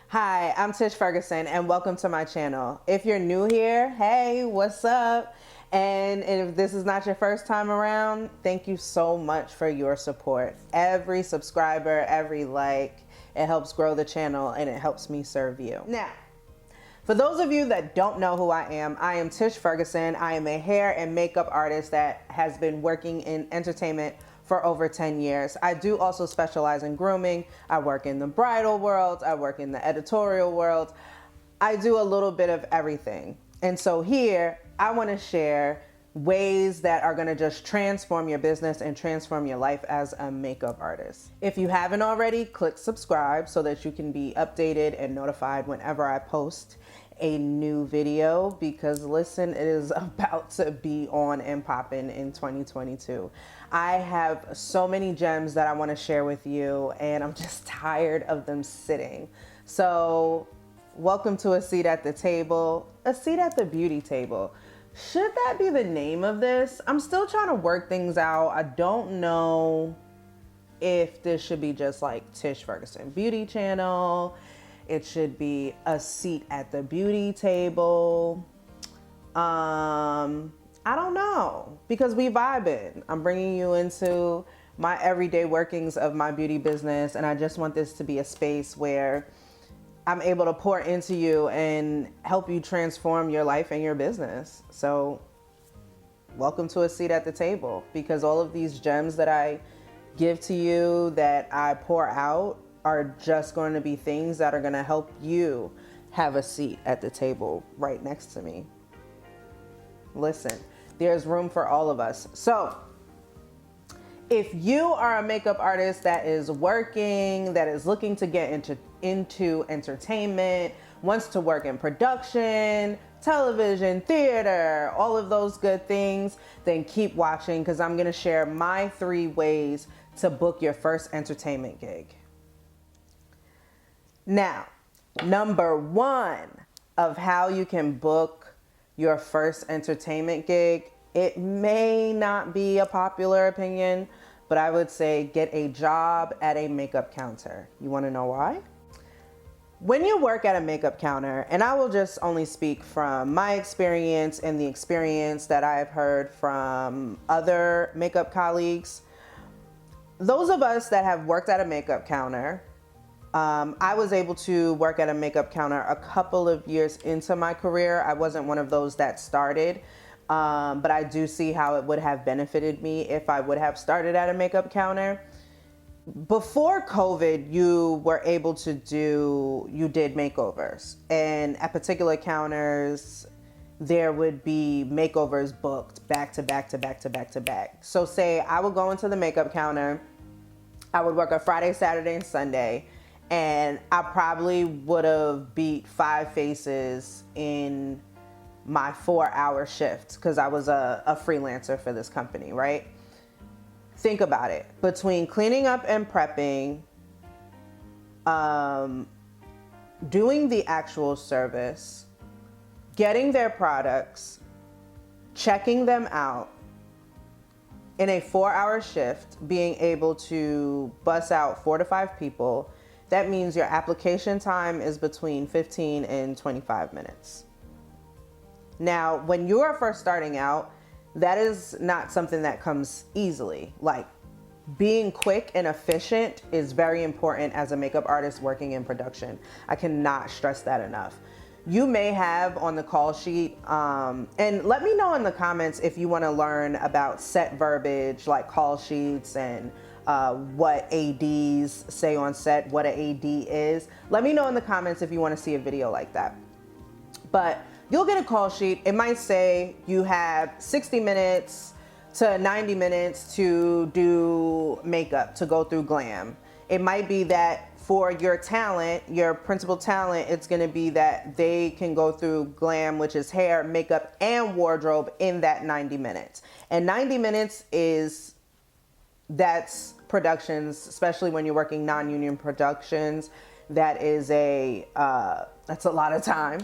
Hi, I'm Tish Ferguson and welcome to my channel. If you're new here, hey, what's up? And if this is not your first time around, thank you so much for your support. Every subscriber, every like, it helps grow the channel and it helps me serve you. Now, for those of you that don't know who I am Tish Ferguson. I am a hair and makeup artist that has been working in entertainment for over 10 years. I do also specialize in grooming. I work in the bridal world. I work in the editorial world. I do a little bit of everything. And so here, I want to share ways that are going to just transform your business and transform your life as a makeup artist. If you haven't already, click subscribe so that you can be updated and notified whenever I post a new video, because listen, it is about to be on and popping in 2022. I have so many gems that I want to share with you and I'm just tired of them sitting. So welcome to a seat at the table, a seat at the beauty table. Should that be the name of this? I'm still trying to work things out. I don't know if this should be just like Tish Ferguson Beauty Channel. It should be a seat at the beauty table. I don't know, because we vibing. I'm bringing you into my everyday workings of my beauty business, and I just want this to be a space where I'm able to pour into you and help you transform your life and your business. So welcome to a seat at the table, because all of these gems that I give to you, that I pour out, are just going to be things that are going to help you have a seat at the table right next to me. Listen, there's room for all of us. So if you are a makeup artist that is working, that is looking to get into entertainment, wants to work in production, television, theater, all of those good things, then keep watching, because I'm going to share my 3 ways to book your first entertainment gig. Now, number 1 of how you can book your first entertainment gig, it may not be a popular opinion, but I would say get a job at a makeup counter. You want to know why? When you work at a makeup counter, and I will just only speak from my experience and the experience that I've heard from other makeup colleagues, those of us that have worked at a makeup counter, I was able to work at a makeup counter a couple of years into my career. I wasn't one of those that started, but I do see how it would have benefited me if I would have started at a makeup counter. Before COVID, you were able to you did makeovers, and at particular counters, there would be makeovers booked back to back to back to back to back. So say I would go into the makeup counter, I would work a Friday, Saturday, and Sunday, and I probably would have beat 5 faces in my 4-hour shift, because I was a freelancer for this company, right? Think about it. Between cleaning up and prepping, doing the actual service, getting their products, checking them out, in a 4-hour shift, being able to bus out 4 to 5 people, that means your application time is between 15 and 25 minutes. Now, when you are first starting out, that is not something that comes easily. Like, being quick and efficient is very important as a makeup artist working in production. I cannot stress that enough. You may have on the call sheet, and let me know in the comments if you want to learn about set verbiage, like call sheets, and what ADs say on set, what an AD is. Let me know in the comments if you want to see a video like that. But you'll get a call sheet. It might say you have 60 minutes to 90 minutes to do makeup, to go through glam. It might be that for your talent, your principal talent, it's going to be that they can go through glam, which is hair, makeup, and wardrobe in that 90 minutes. And 90 minutes that's productions, especially when you're working non-union productions, that's a lot of time.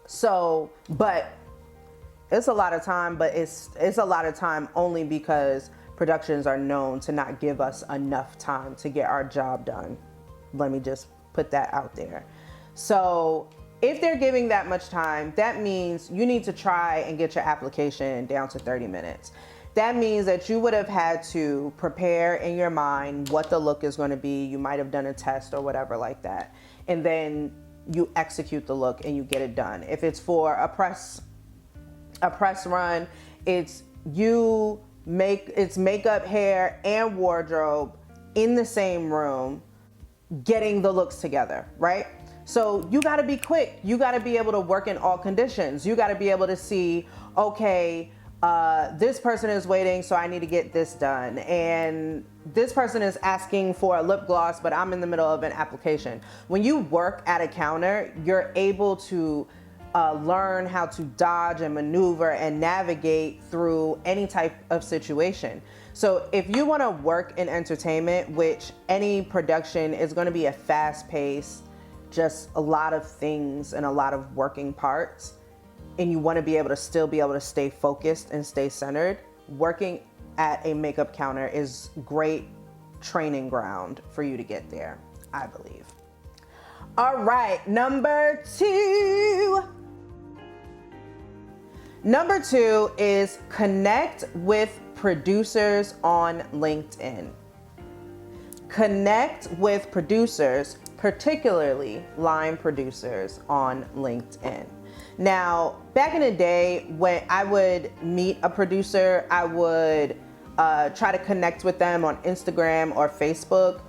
So, but it's a lot of time, but it's a lot of time only because productions are known to not give us enough time to get our job done. Let me just put that out there. So if they're giving that much time, that means you need to try and get your application down to 30 minutes. That means that you would have had to prepare in your mind what the look is going to be. You might have done a test or whatever like that. And then you execute the look and you get it done. If it's for a press run, it's makeup, hair, and wardrobe in the same room, getting the looks together, right? So you gotta be quick. You gotta be able to work in all conditions. You gotta be able to see, okay, this person is waiting, so I need to get this done. And this person is asking for a lip gloss, but I'm in the middle of an application. When you work at a counter, you're able to learn how to dodge and maneuver and navigate through any type of situation. So if you want to work in entertainment, which any production is going to be a fast-paced, just a lot of things and a lot of working parts, and you want to be able to still be able to stay focused and stay centered, working at a makeup counter is great training ground for you to get there, I believe. All right, number two. Number two is connect with producers on LinkedIn. Connect with producers, particularly line producers on LinkedIn. Now, back in the day when I would meet a producer, I would try to connect with them on Instagram or Facebook.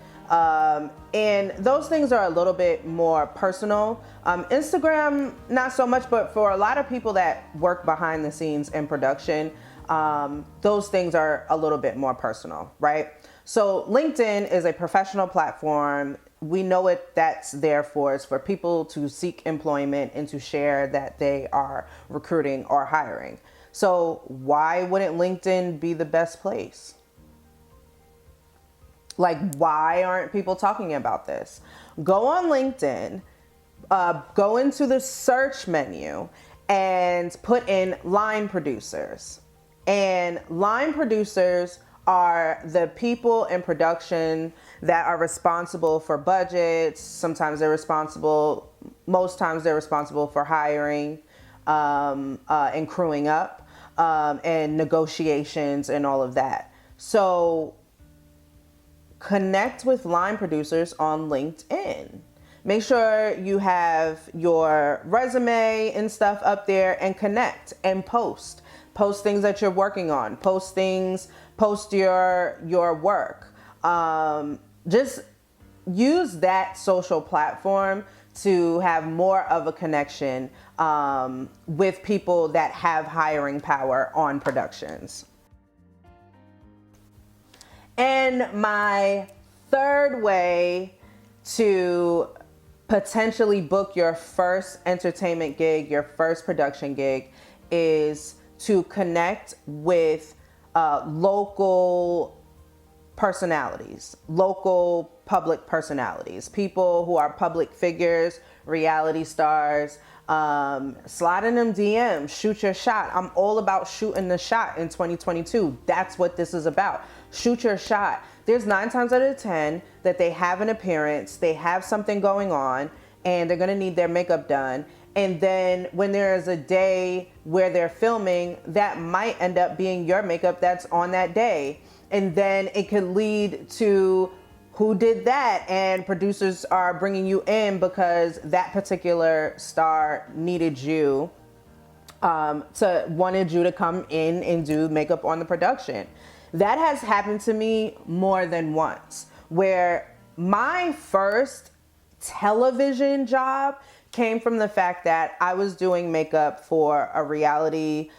And those things are a little bit more personal. Instagram, not so much, but for a lot of people that work behind the scenes in production, those things are a little bit more personal, right? So LinkedIn is a professional platform. We know what that's there for. It's for people to seek employment and to share that they are recruiting or hiring. So why wouldn't LinkedIn be the best place? Like, why aren't people talking about this? Go on LinkedIn, go into the search menu and put in line producers. And line producers are the people in production that are responsible for budgets. Sometimes they're responsible, most times they're responsible for hiring and crewing up and negotiations and all of that. So connect with line producers on LinkedIn. Make sure you have your resume and stuff up there and connect and post. Post things that you're working on. Post your work. Just use that social platform to have more of a connection with people that have hiring power on productions. And my third way to potentially book your first entertainment gig, your first production gig, is to connect with local personalities, local public personalities, people who are public figures, reality stars. Slide in them DMs, shoot your shot. I'm all about shooting the shot in 2022. That's what this is about. Shoot your shot. There's 9 times out of 10 that they have an appearance, they have something going on, and they're gonna need their makeup done. And then when there is a day where they're filming, that might end up being your makeup that's on that day. And then it could lead to who did that, and producers are bringing you in because that particular star needed you, wanted you to come in and do makeup on the production. That has happened to me more than once, where my first television job came from the fact that I was doing makeup for a reality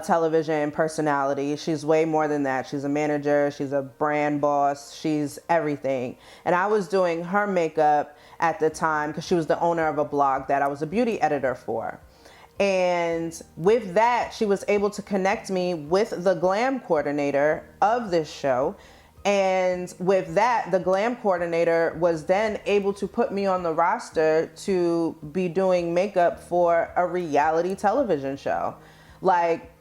television personality. She's way more than that. She's a manager, she's a brand boss, she's everything. And I was doing her makeup at the time because she was the owner of a blog that I was a beauty editor for. And with that, she was able to connect me with the glam coordinator of this show. And with that, the glam coordinator was then able to put me on the roster to be doing makeup for a reality television show. Like,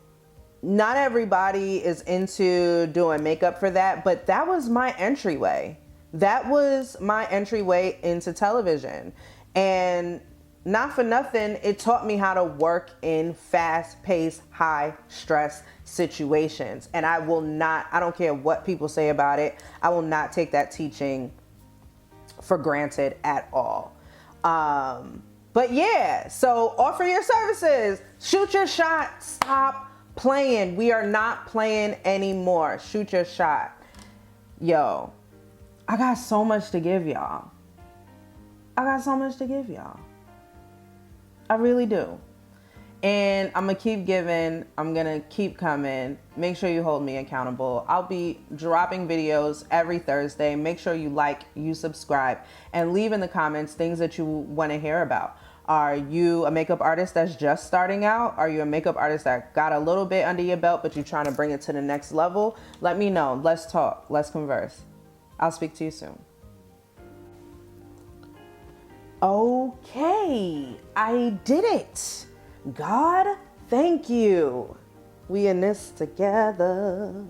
not everybody is into doing makeup for that, but that was my entryway. that was my entryway into television. And not for nothing, it taught me how to work in fast-paced, high-stress situations. And I don't care what people say about it, I will not take that teaching for granted at all. But yeah, so offer your services, shoot your shot, stop playing. We are not playing anymore. Shoot your shot. Yo, I got so much to give y'all. I really do. And I'm gonna keep giving, I'm gonna keep coming. Make sure you hold me accountable. I'll be dropping videos every Thursday. Make sure you like, you subscribe, and leave in the comments things that you wanna hear about. Are you a makeup artist that's just starting out? Are you a makeup artist that got a little bit under your belt, but you're trying to bring it to the next level? Let me know. Let's talk. Let's converse. I'll speak to you soon. Okay, I did it. God, thank you. We in this together.